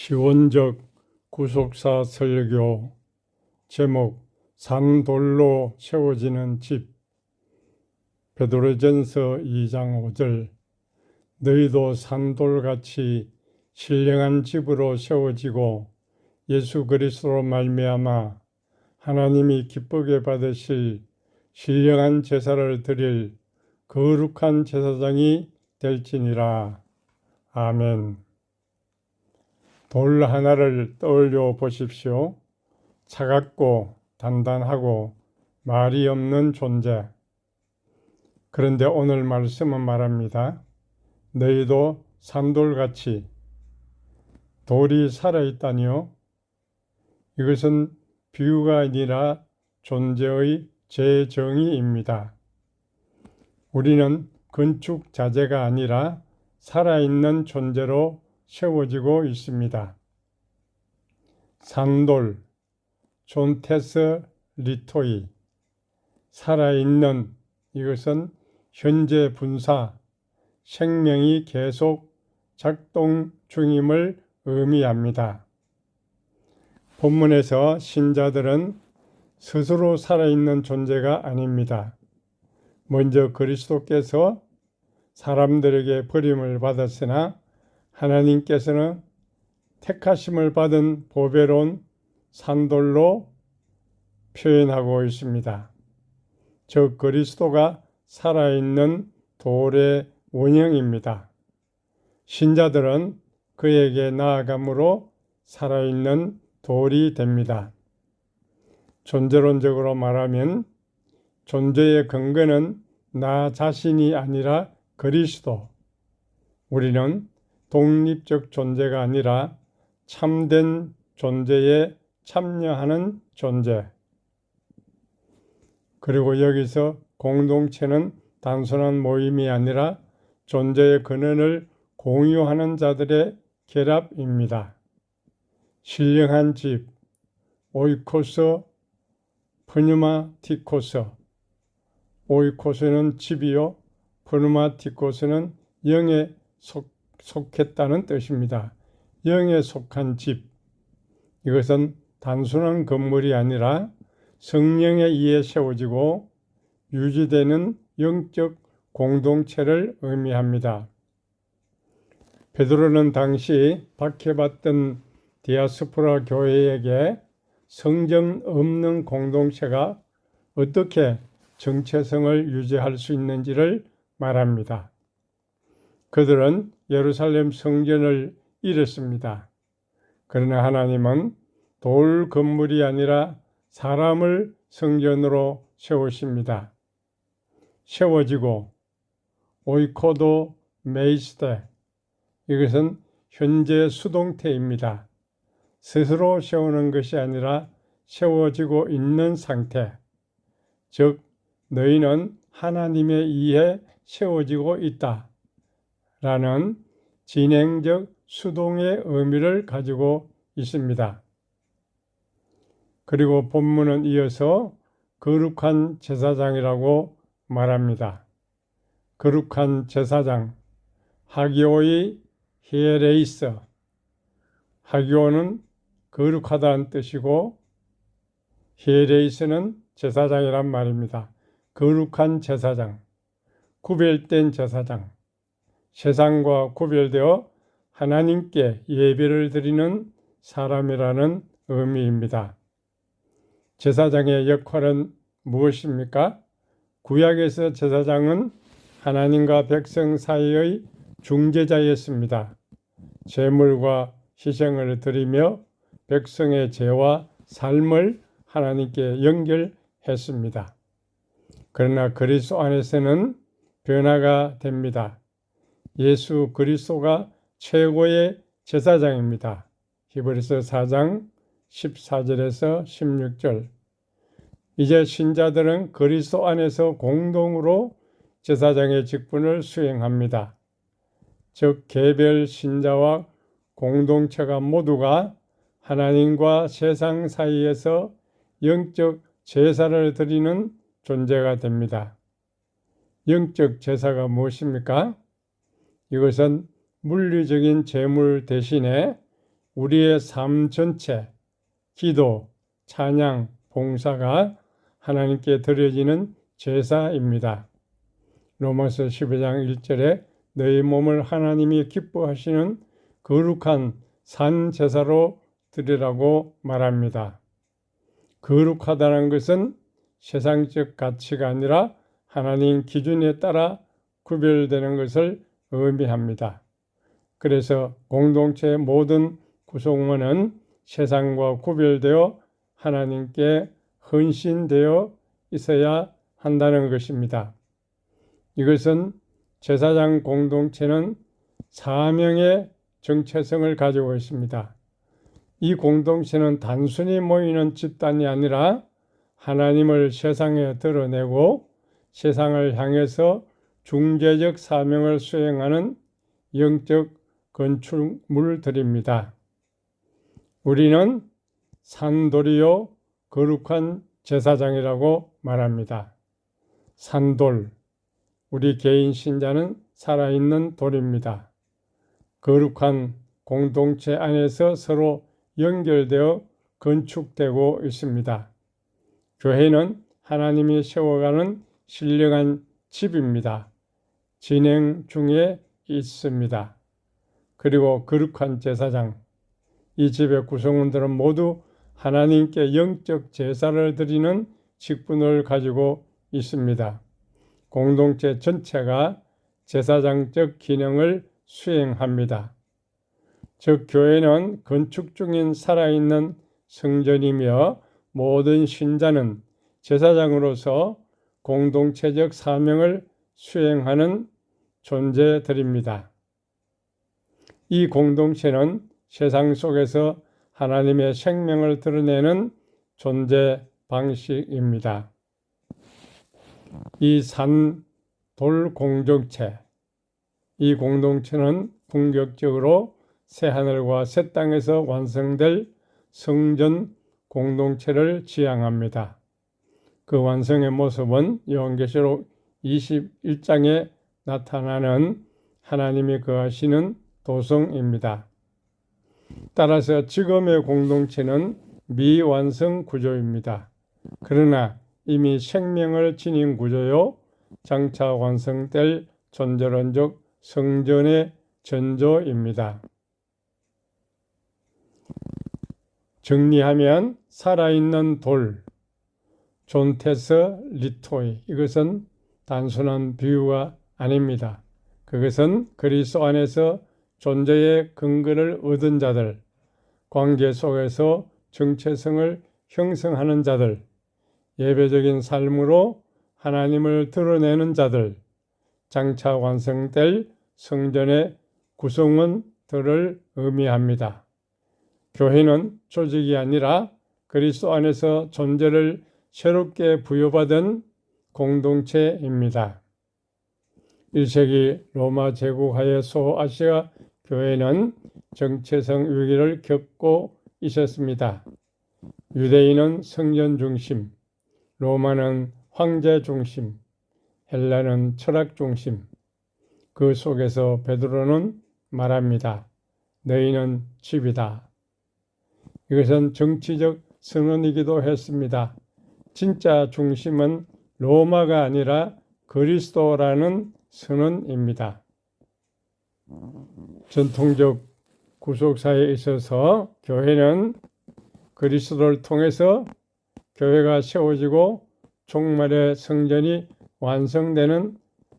시원적 구속사 설교. 제목 산돌로 세워지는 집. 베드로전서 2장 5절. 너희도 산돌같이 신령한 집으로 세워지고 예수 그리스도로 말미암아 하나님이 기쁘게 받으실 신령한 제사를 드릴 거룩한 제사장이 될지니라. 아멘. 돌 하나를 떠올려 보십시오. 차갑고 단단하고 말이 없는 존재. 그런데 오늘 말씀은 말합니다. 너희도 산돌같이. 돌이 살아있다니요? 이것은 비유가 아니라 존재의 재정의입니다. 우리는 건축 자재가 아니라 살아있는 존재로 세워지고 있습니다. 산돌, 존테스 리토이, 살아있는, 이것은 현재 분사, 생명이 계속 작동 중임을 의미합니다. 본문에서 신자들은 스스로 살아있는 존재가 아닙니다. 먼저 그리스도께서 사람들에게 버림을 받았으나 하나님께서는 택하심을 받은 보배로운 산돌로 표현하고 있습니다. 즉 그리스도가 살아있는 돌의 원형입니다. 신자들은 그에게 나아감으로 살아있는 돌이 됩니다. 존재론적으로 말하면 존재의 근거는 나 자신이 아니라 그리스도. 우리는 독립적 존재가 아니라 참된 존재에 참여하는 존재. 그리고 여기서 공동체는 단순한 모임이 아니라 존재의 근원을 공유하는 자들의 결합입니다. 신령한 집, 오이코스, 프뉴마티코스. 오이코스는 집이요, 프뉴마티코스는 영에 속했다는 뜻입니다. 영에 속한 집. 이것은 단순한 건물이 아니라 성령에 의해 세워지고 유지되는 영적 공동체를 의미합니다. 베드로는 당시 박해받던 디아스포라 교회에게 성전 없는 공동체가 어떻게 정체성을 유지할 수 있는지를 말합니다. 그들은 예루살렘 성전을 잃었습니다. 그러나 하나님은 돌 건물이 아니라 사람을 성전으로 세우십니다. 세워지고 오이코도 메이스테, 이것은 현재 수동태입니다. 스스로 세우는 것이 아니라 세워지고 있는 상태. 즉 너희는 하나님에 의해 세워지고 있다 라는 진행적 수동의 의미를 가지고 있습니다. 그리고 본문은 이어서 거룩한 제사장이라고 말합니다. 거룩한 제사장, 하기오의 히에레이스. 하기오는 거룩하다는 뜻이고 히에레이스는 제사장이란 말입니다. 거룩한 제사장, 구별된 제사장. 세상과 구별되어 하나님께 예배를 드리는 사람이라는 의미입니다. 제사장의 역할은 무엇입니까? 구약에서 제사장은 하나님과 백성 사이의 중재자였습니다. 제물과 희생을 드리며 백성의 죄와 삶을 하나님께 연결했습니다. 그러나 그리스도 안에서는 변화가 됩니다. 예수 그리스도가 최고의 제사장입니다. 히브리서 4장 14절에서 16절. 이제 신자들은 그리스도 안에서 공동으로 제사장의 직분을 수행합니다. 즉 개별 신자와 공동체가 모두가 하나님과 세상 사이에서 영적 제사를 드리는 존재가 됩니다. 영적 제사가 무엇입니까? 이것은 물리적인 제물 대신에 우리의 삶 전체, 기도, 찬양, 봉사가 하나님께 드려지는 제사입니다. 로마서 12장 1절에 너희 몸을 하나님이 기뻐하시는 거룩한 산 제사로 드리라고 말합니다. 거룩하다는 것은 세상적 가치가 아니라 하나님 기준에 따라 구별되는 것을 의미합니다. 그래서 공동체의 모든 구성원은 세상과 구별되어 하나님께 헌신되어 있어야 한다는 것입니다. 이것은 제사장 공동체는 사명의 정체성을 가지고 있습니다. 이 공동체는 단순히 모이는 집단이 아니라 하나님을 세상에 드러내고 세상을 향해서 중재적 사명을 수행하는 영적 건축물들입니다. 우리는 산돌이요 거룩한 제사장이라고 말합니다. 산돌, 우리 개인 신자는 살아있는 돌입니다. 거룩한 공동체 안에서 서로 연결되어 건축되고 있습니다. 교회는 하나님이 세워가는 신령한 집입니다. 진행 중에 있습니다. 그리고 거룩한 제사장, 이 집의 구성원들은 모두 하나님께 영적 제사를 드리는 직분을 가지고 있습니다. 공동체 전체가 제사장적 기능을 수행합니다. 즉 교회는 건축 중인 살아있는 성전이며 모든 신자는 제사장으로서 공동체적 사명을 수행하는 존재들입니다. 이 공동체는 세상 속에서 하나님의 생명을 드러내는 존재 방식입니다. 이 산돌 공동체, 이 공동체는 궁극적으로 새하늘과 새 땅에서 완성될 성전 공동체를 지향합니다. 그 완성의 모습은 요한계시록 21장에 나타나는 하나님이 거하시는 도성입니다. 따라서 지금의 공동체는 미완성 구조입니다. 그러나 이미 생명을 지닌 구조요, 장차 완성될 존재론적 성전의 전조입니다. 정리하면 살아있는 돌, 존테스 리토이, 이것은 단순한 비유가 아닙니다. 그것은 그리스도 안에서 존재의 근거를 얻은 자들, 관계 속에서 정체성을 형성하는 자들, 예배적인 삶으로 하나님을 드러내는 자들, 장차 완성될 성전의 구성원들을 의미합니다. 교회는 조직이 아니라 그리스도 안에서 존재를 새롭게 부여받은 공동체입니다. 1세기 로마 제국하의 소아시아 교회는 정체성 위기를 겪고 있었습니다. 유대인은 성전 중심, 로마는 황제 중심, 헬라는 철학 중심. 그 속에서 베드로는 말합니다. 너희는 집이다. 이것은 정치적 선언이기도 했습니다. 진짜 중심은 로마가 아니라 그리스도라는 선언입니다. 전통적 구속사에 있어서 교회는 그리스도를 통해서 교회가 세워지고 종말의 성전이 완성되는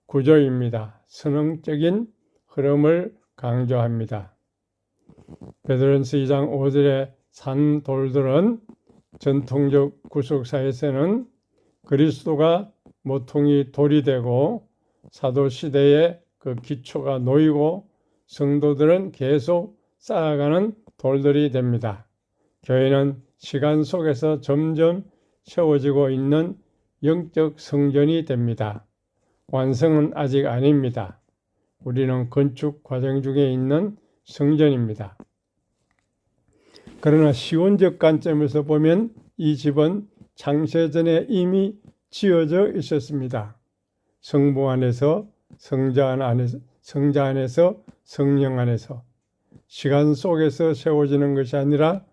구조입니다. 선언적인 흐름을 강조합니다. 베드로전서 2장 5절의 산돌들은 전통적 구속사에서는 그리스도가 모퉁이 돌이 되고 사도시대에 그 기초가 놓이고 성도들은 계속 쌓아가는 돌들이 됩니다. 교회는 시간 속에서 점점 세워지고 있는 영적 성전이 됩니다. 완성은 아직 아닙니다. 우리는 건축 과정 중에 있는 성전입니다. 그러나 시온적 관점에서 보면 이 집은 창세전에 이미 지어져 있었습니다. 성부 안에서, 성자 안에서, 성령 안에서 시간 속에서 세워지는 것이 아니라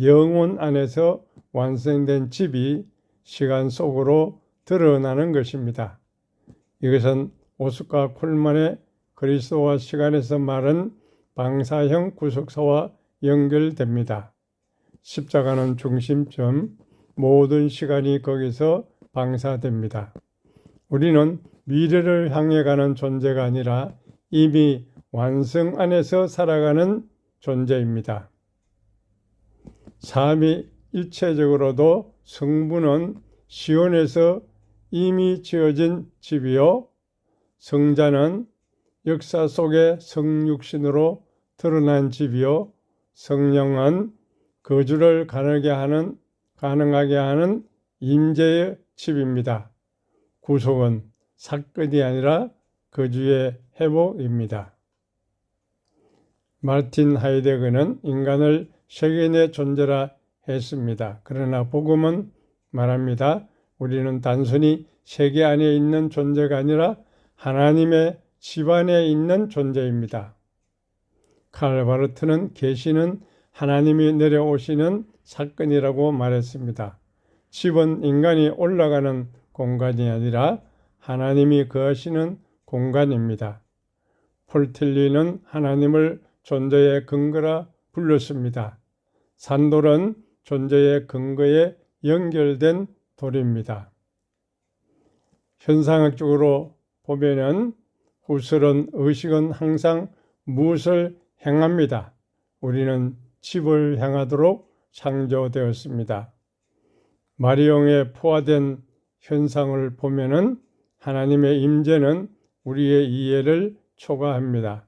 영혼 안에서 완성된 집이 시간 속으로 드러나는 것입니다. 이것은 오스카 콜만의 그리스도와 시간에서 말한 방사형 구속사와 연결됩니다. 십자가는 중심점, 모든 시간이 거기서 방사됩니다. 우리는 미래를 향해 가는 존재가 아니라 이미 완성 안에서 살아가는 존재입니다. 삶이 일체적으로도 성부는 시온에서 이미 지어진 집이요, 성자는 역사 속에 성육신으로 드러난 집이요, 성령은 거주를 가능하게 하는 임재의 집입니다. 구속은 사건이 아니라 거주의 회복입니다. 마르틴 하이데거는 인간을 세계의 존재라 했습니다. 그러나 복음은 말합니다. 우리는 단순히 세계 안에 있는 존재가 아니라 하나님의 집 안에 있는 존재입니다. 칼 바르트는 계시는 하나님이 내려오시는 사건이라고 말했습니다. 집은 인간이 올라가는 공간이 아니라 하나님이 거하시는 공간입니다. 폴틸리는 하나님을 존재의 근거라 불렀습니다. 산돌은 존재의 근거에 연결된 돌입니다. 현상학적으로 보면은 후설은 의식은 항상 무엇을 행합니다. 우리는 집을 향하도록 창조되었습니다. 마리옹에 포화된 현상을 보면은 하나님의 임재는 우리의 이해를 초과합니다.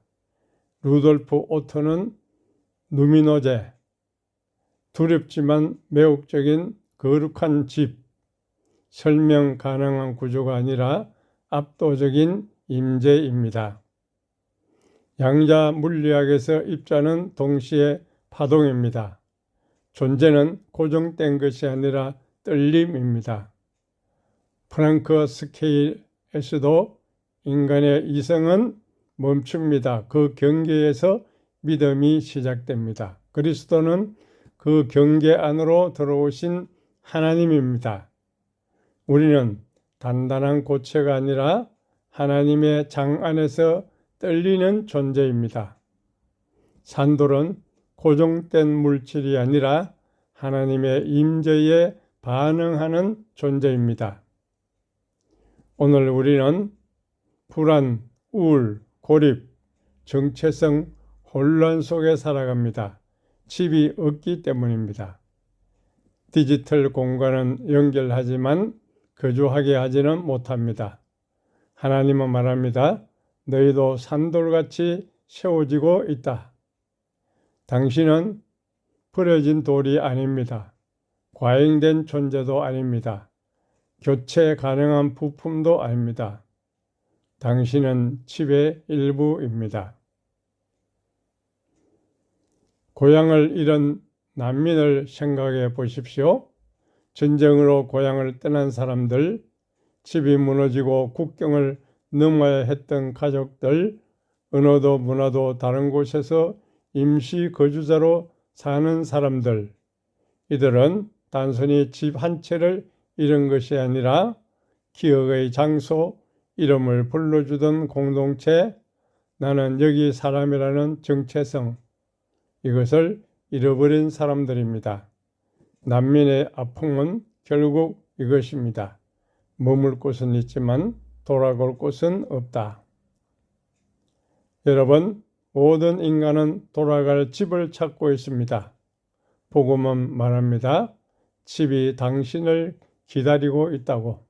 루돌프 오토는 누미노제, 두렵지만 매혹적인 거룩한 집, 설명 가능한 구조가 아니라 압도적인 임재입니다. 양자 물리학에서 입자는 동시에 파동입니다. 존재는 고정된 것이 아니라 떨림입니다. 프랑크 스케일에서도 인간의 이성은 멈춥니다. 그 경계에서 믿음이 시작됩니다. 그리스도는 그 경계 안으로 들어오신 하나님입니다. 우리는 단단한 고체가 아니라 하나님의 장 안에서 떨리는 존재입니다. 산돌은 고정된 물질이 아니라 하나님의 임재에 반응하는 존재입니다. 오늘 우리는 불안, 우울, 고립, 정체성, 혼란 속에 살아갑니다. 집이 없기 때문입니다. 디지털 공간은 연결하지만 거주하게 하지는 못합니다. 하나님은 말합니다. 너희도 산돌같이 세워지고 있다. 당신은 버려진 돌이 아닙니다. 과잉된 존재도 아닙니다. 교체 가능한 부품도 아닙니다. 당신은 집의 일부입니다. 고향을 잃은 난민을 생각해 보십시오. 전쟁으로 고향을 떠난 사람들, 집이 무너지고 국경을 넘어야 했던 가족들, 언어도 문화도 다른 곳에서 임시 거주자로 사는 사람들, 이들은 단순히 집 한 채를 잃은 것이 아니라 기억의 장소, 이름을 불러주던 공동체, 나는 여기 사람이라는 정체성, 이것을 잃어버린 사람들입니다. 난민의 아픔은 결국 이것입니다. 머물 곳은 있지만 돌아갈 곳은 없다. 여러분, 모든 인간은 돌아갈 집을 찾고 있습니다. 복음은 말합니다. 집이 당신을 기다리고 있다고.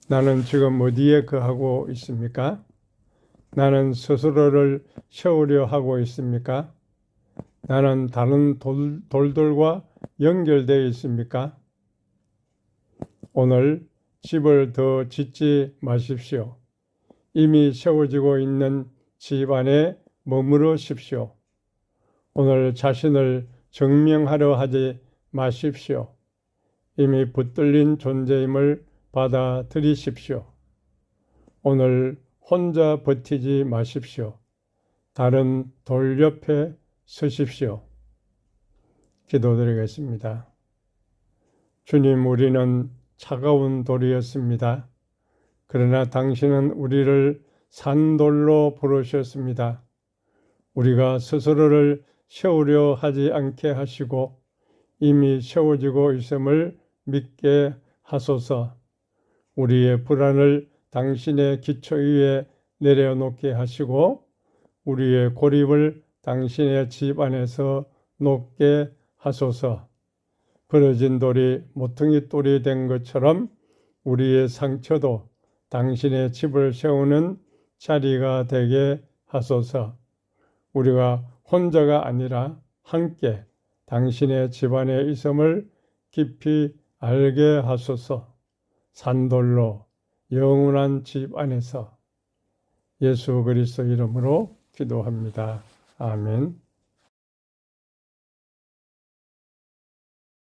나는 지금 어디에 거하고 있습니까? 나는 스스로를 세우려 하고 있습니까? 나는 다른 돌들과 연결되어 있습니까? 오늘 집을 더 짓지 마십시오. 이미 세워지고 있는 집 안에 머무르십시오. 오늘 자신을 증명하려 하지 마십시오. 이미 붙들린 존재임을 받아들이십시오. 오늘 혼자 버티지 마십시오. 다른 돌 옆에 서십시오. 기도드리겠습니다. 주님, 우리는 차가운 돌이었습니다. 그러나 당신은 우리를 산돌로 부르셨습니다. 우리가 스스로를 세우려 하지 않게 하시고 이미 세워지고 있음을 믿게 하소서. 우리의 불안을 당신의 기초 위에 내려놓게 하시고 우리의 고립을 당신의 집 안에서 놓게 하소서. 부러진 돌이 모퉁이 돌이 된 것처럼 우리의 상처도 당신의 집을 세우는 자리가 되게 하소서. 우리가 혼자가 아니라 함께 당신의 집안에 있음을 깊이 알게 하소서. 산돌로 영원한 집 안에서 예수 그리스도 이름으로 기도합니다. 아멘.